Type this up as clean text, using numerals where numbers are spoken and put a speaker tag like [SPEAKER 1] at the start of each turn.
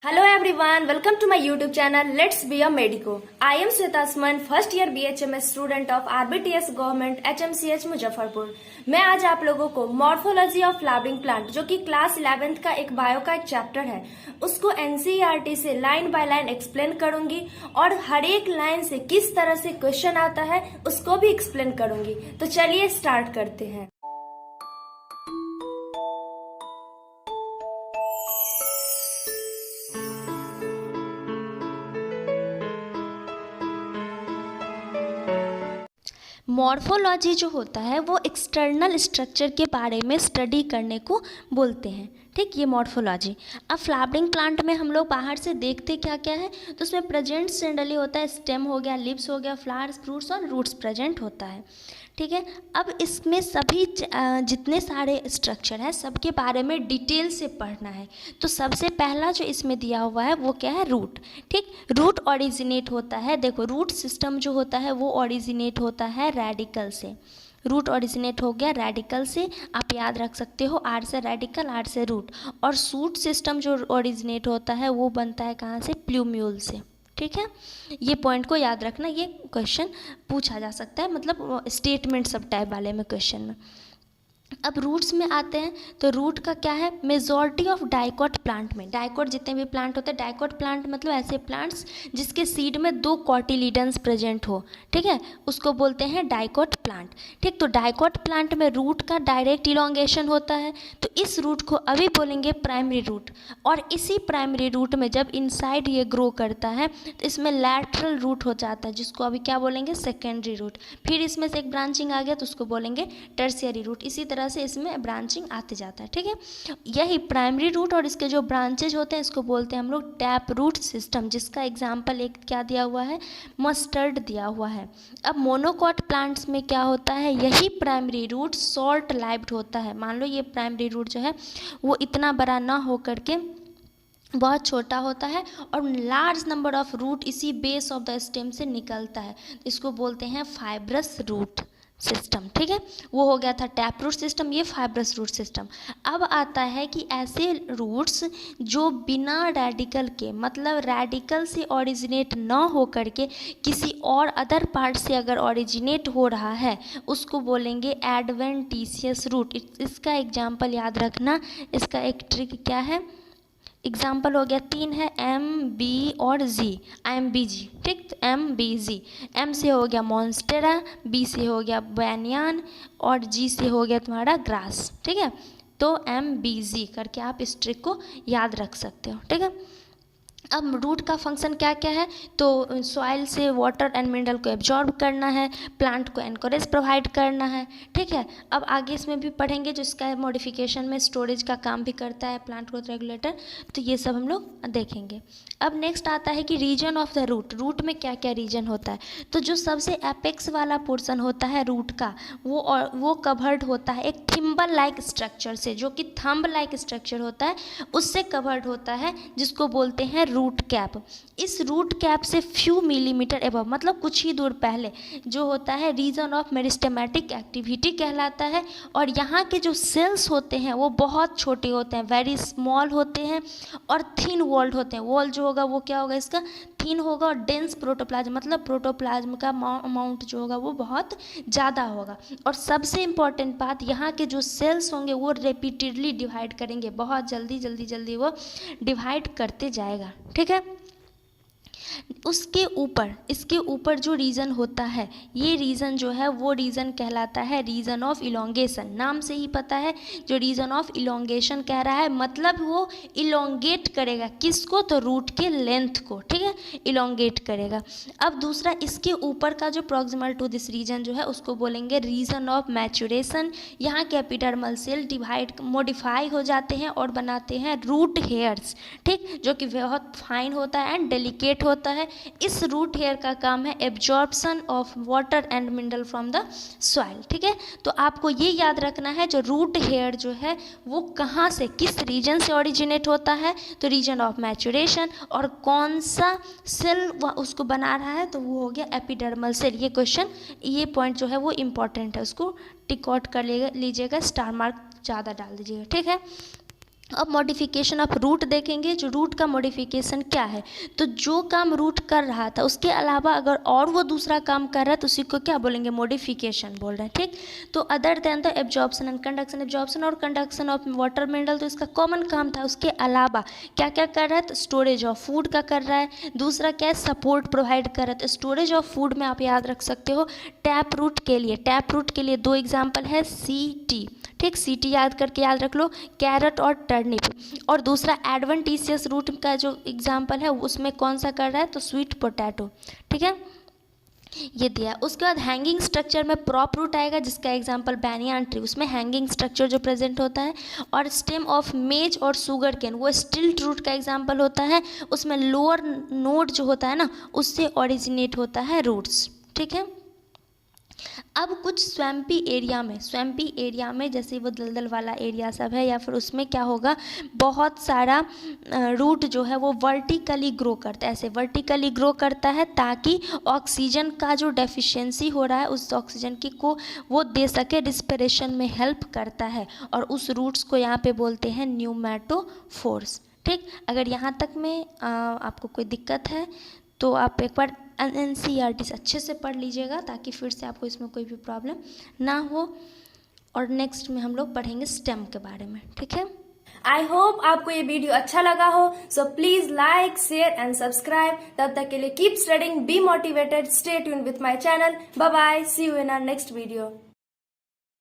[SPEAKER 1] Hello everyone, welcome to my YouTube channel Let's Be a Medico. I am Sweta Asman, first year BHMS student of RBTS Government HMCH Muzaffarpur. मैं आज आप लोगों को morphology of flowering plant जो कि class 11th का एक bio का एक चैप्टर है उसको NCERT से लाइन बाय लाइन एक्सप्लेन करूंगी और हर एक लाइन से किस तरह से क्वेश्चन आता है उसको भी एक्सप्लेन करूंगी। तो चलिए स्टार्ट करते हैं। मॉर्फोलॉजी जो होता है वो एक्सटर्नल स्ट्रक्चर के बारे में स्टडी करने को बोलते हैं। ठीक, ये मॉर्फोलॉजी। अब फ्लावरिंग प्लांट में हम लोग बाहर से देखते क्या क्या है, तो उसमें प्रेजेंट जनरली होता है स्टेम हो गया, लिप्स हो गया, फ्लावर्स, फ्रूट्स और रूट्स प्रेजेंट होता है। ठीक है, अब इसमें सभी जितने सारे स्ट्रक्चर हैं सबके बारे में डिटेल से पढ़ना है। तो सबसे पहला जो इसमें दिया हुआ है वो क्या है, रूट। ठीक, रूट ओरिजिनेट होता है, देखो रूट सिस्टम जो होता है वो ओरिजिनेट होता है रेडिकल से। रूट ओरिजिनेट हो गया रेडिकल से, आप याद रख सकते हो, आर से रेडिकल, आर से रूट। और शूट सिस्टम जो ओरिजिनेट होता है वो बनता है कहाँ से, प्लूम्यूल से। ठीक है, ये पॉइंट को याद रखना, ये क्वेश्चन पूछा जा सकता है, मतलब स्टेटमेंट सब टाइप वाले में क्वेश्चन में। अब रूट्स में आते हैं, तो रूट का क्या है, मेजॉरिटी ऑफ डाइकॉट प्लांट में, डाइकॉट जितने भी प्लांट होते हैं, डाइकॉट प्लांट मतलब ऐसे प्लांट्स जिसके सीड में 2 कॉटिलीडन्स प्रेजेंट हो। ठीक है, उसको बोलते हैं डाइकॉट प्लांट। ठीक, तो डाइकॉट प्लांट में रूट का डायरेक्ट इलोंगेशन होता है, तो इस रूट को अभी बोलेंगे प्राइमरी रूट। और इसी प्राइमरी रूट में जब इनसाइड ये ग्रो करता है तो इसमें लैटरल रूट हो जाता है, जिसको अभी क्या बोलेंगे, सेकेंडरी रूट। फिर इसमें से एक ब्रांचिंग आ गया तो उसको बोलेंगे टर्शियरी रूट। इसी तरह से इसमें ब्रांचिंग आते जाता है। ठीक है, यही प्राइमरी रूट और इसके जो ब्रांचेज होते हैं इसको बोलते हैं हम लोग टैप रूट सिस्टम, जिसका एग्जांपल एक क्या दिया हुआ है, मस्टर्ड दिया हुआ है। अब मोनोकॉट प्लांट्स में क्या होता है, यही प्राइमरी रूट शॉर्ट लाइव्ड होता है। मान लो ये प्राइमरी रूट जो है वो इतना बड़ा ना हो करके बहुत छोटा होता है और लार्ज नंबर ऑफ रूट इसी बेस ऑफ द स्टेम से निकलता है, इसको बोलते हैं फाइब्रस रूट सिस्टम। ठीक है, वो हो गया था टैप रूट सिस्टम, ये फाइब्रस रूट सिस्टम। अब आता है कि ऐसे रूट्स जो बिना रेडिकल के, मतलब रेडिकल से ओरिजिनेट ना हो करके किसी और अदर पार्ट से अगर ओरिजिनेट हो रहा है उसको बोलेंगे एडवेंटिशियस रूट। इसका एग्जाम्पल याद रखना, इसका एक ट्रिक क्या है, एग्जाम्पल हो गया 3 है, एम, बी और जी, IMBG। ठीक, तो MBG, एम से हो गया मॉन्स्टेरा, बी से हो गया बैनियान और जी से हो गया तुम्हारा ग्रास। ठीक है, तो MBG करके आप इस ट्रिक को याद रख सकते हो। ठीक है, अब रूट का फंक्शन क्या क्या है, तो सॉइल से वाटर एंड मिनरल को एब्जॉर्ब करना है, प्लांट को एनकरेज प्रोवाइड करना है। ठीक है, अब आगे इसमें भी पढ़ेंगे जो इसका मॉडिफिकेशन में स्टोरेज का काम भी करता है, प्लांट ग्रोथ रेगुलेटर, तो ये सब हम लोग देखेंगे। अब नेक्स्ट आता है कि region of the root, root में क्या क्या रीजन होता है, तो जो सबसे एपेक्स वाला पोर्शन होता है रूट का वो कवर्ड होता है एक थिम्बल लाइक स्ट्रक्चर से, जो कि थंब लाइक स्ट्रक्चर होता है उससे कवर्ड होता है, जिसको बोलते हैं रूट कैप। इस रूट कैप से फ्यू मिलीमीटर एबव, मतलब कुछ ही दूर पहले जो होता है रीजन ऑफ मेरिस्टेमेटिक एक्टिविटी कहलाता है। और यहाँ के जो सेल्स होते हैं वो बहुत छोटे होते हैं, वेरी स्मॉल होते हैं और थिन वॉल्ड होते हैं। वॉल जो होगा वो क्या होगा, इसका थिन होगा और डेंस प्रोटोप्लाज्म, मतलब प्रोटोप्लाज्म का अमाउंट जो होगा वो बहुत ज़्यादा होगा। और सबसे इम्पॉर्टेंट बात, यहाँ के जो सेल्स होंगे वो रिपीटेडली डिवाइड करेंगे, बहुत जल्दी जल्दी जल्दी वो डिवाइड करते जाएगा। ठीक है, उसके ऊपर, इसके ऊपर जो रीजन होता है, ये रीजन जो है वो रीजन कहलाता है रीजन ऑफ इलोंगेशन। नाम से ही पता है, जो रीजन ऑफ इलोंगेशन कह रहा है मतलब वो इलोंगेट करेगा किसको, तो रूट के लेंथ को। ठीक है, इलोंगेट करेगा। अब दूसरा, इसके ऊपर का जो प्रॉक्सिमल टू दिस रीजन जो है उसको बोलेंगे रीजन ऑफ मैचुरेशन। यहाँ के एपिडर्मल सेल मॉडिफाई हो जाते हैं और बनाते हैं रूट हेयर्स। ठीक, जो कि बहुत फाइन होता है एंड डेलिकेट होता है। इस रूट हेयर का काम है absorption of water and mineral from the soil. ठीक है, तो आपको ये याद रखना है जो रूट हेयर जो है वो कहाँ से, किस रीजन से ओरिजिनेट होता है, तो रीजन ऑफ मैचुरेशन। और कौन सा सेल उसको बना रहा है, तो वो हो गया एपिडर्मल सेल। ये क्वेश्चन, ये पॉइंट जो है वो इम्पॉर्टेंट है, उसको टिक आउट कर लीजिएगा, स्टार मार्क ज़्यादा डाल दीजिएगा। ठीक है, अब मॉडिफिकेशन ऑफ रूट देखेंगे, जो रूट का मॉडिफिकेशन क्या है, तो जो काम रूट कर रहा था उसके अलावा अगर और वो दूसरा काम कर रहा है तो उसी को क्या बोलेंगे, मॉडिफिकेशन बोल रहे हैं, ठीक। तो other than the absorption and conduction, absorption और कंडक्शन ऑफ वाटर मिनरल तो इसका कॉमन काम था, उसके अलावा क्या क्या कर रहा है, तो स्टोरेज ऑफ फूड का कर रहा है, दूसरा क्या है, सपोर्ट प्रोवाइड कर रहा है। तो स्टोरेज ऑफ फूड में आप याद रख सकते हो टैप रूट के लिए, टैप रूट के लिए दो एग्जाम्पल है CT, ठीक, CT याद करके याद रख लो, कैरेट और टर्निप। और दूसरा एडवेंटिशियस रूट का जो एग्जाम्पल है उसमें कौन सा कर रहा है, तो स्वीट पोटैटो, ठीक है, ये दिया। उसके बाद हैंगिंग स्ट्रक्चर में प्रॉप रूट आएगा जिसका एग्जांपल बैनियान ट्री, उसमें हैंगिंग स्ट्रक्चर जो प्रेजेंट होता है। और स्टेम ऑफ मेज और शुगर केन वो स्टिल्ट रूट का एग्जांपल होता है, उसमें लोअर नोड जो होता है ना उससे ओरिजिनेट होता है रूट्स, ठीक है। अब कुछ स्वैम्पी एरिया में जैसे वो दलदल वाला एरिया सब है या फिर उसमें क्या होगा, बहुत सारा रूट जो है वो वर्टिकली ग्रो करता है, ऐसे वर्टिकली ग्रो करता है ताकि ऑक्सीजन का जो डेफिशिएंसी हो रहा है उस ऑक्सीजन की को वो दे सके, रिस्पिरेशन में हेल्प करता है। और उस रूट्स को यहाँ पे बोलते हैं न्यूमैटोफोर्स, ठीक। अगर यहाँ तक में आपको कोई दिक्कत है तो आप एक बार NCERT अच्छे से पढ़ लीजिएगा ताकि फिर से आपको इसमें कोई भी प्रॉब्लम ना हो। और नेक्स्ट में हम लोग पढ़ेंगे स्टेम के बारे में, ठीक है।
[SPEAKER 2] आई होप आपको ये वीडियो अच्छा लगा हो, so please like, share and subscribe. तब तक के लिए keep studying, be motivated, stay tune with my channel. Bye bye, see you in our next video.